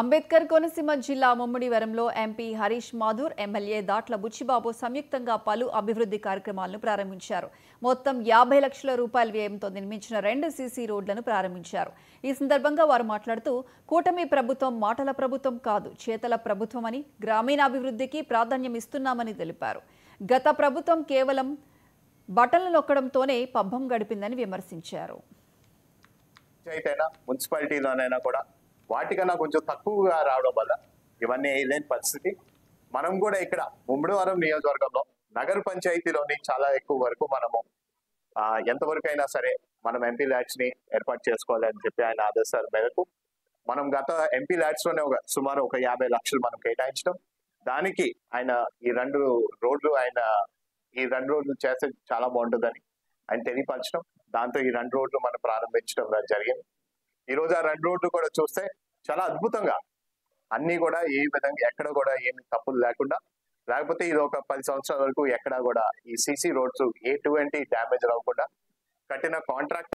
అంబేద్కర్ కోనసీమ జిల్లా ముమ్మడివరంలో MP Harish Mathur, MLA Datla Buchibabu సంయుక్తంగా పలు అభివృద్ధి కార్యక్రమాలను ప్రారంభించారు. మొత్తం 50 లక్షల రూపాయల వ్యయంతో నిర్మించిన 2 సీసీ రోడ్లను ప్రారంభించారు. ఈ సందర్భంగా వారు మాట్లాడుతూ, కూటమి ప్రభుత్వం మాటల ప్రభుత్వం కాదు, చేతల ప్రభుత్వమని, గ్రామీణాభివృద్ధికి ప్రాధాన్యం ఇస్తున్నామని తెలిపారు. గత ప్రభుత్వం కేవలం బటన్లు నొక్కడంతోనే పబ్బం గడిపిందని విమర్శించారు. మున్సిపాలిటీలోనైనా కూడా వాటికన్నా కొంచెం తక్కువగా రావడం వల్ల ఇవన్నీ లేని పరిస్థితి. మనం కూడా ఇక్కడ ముమ్మడివరం నియోజకవర్గంలో నగర పంచాయతీలోని చాలా ఎక్కువ వరకు మనము ఎంతవరకు అయినా సరే మనం ఎంపీ ల్యాడ్స్ ని ఏర్పాటు చేసుకోవాలి అని చెప్పి ఆయన ఆదేశాల మేరకు మనం గత ఎంపీ ల్యాడ్స్ లోనే సుమారు 50 లక్షలు మనం కేటాయించడం, దానికి ఆయన ఈ రెండు రోడ్లు చేస్తే చాలా బాగుంటుందని ఆయన తెలియపరచడం, దాంతో ఈ 2 రోడ్లు మనం ప్రారంభించడం జరిగింది. ఈ రోజు ఆ 2 రోడ్లు కూడా చూస్తే చాలా అద్భుతంగా అన్ని కూడా ఏ విధంగా ఎక్కడ కూడా ఏమి తప్పులు లేకుండా, లేకపోతే ఇది ఒక 10 సంవత్సరాల వరకు ఎక్కడ కూడా ఈ సీసీ రోడ్స్ ఎటువంటి డ్యామేజ్ రాకుండా కట్టిన కాంట్రాక్ట్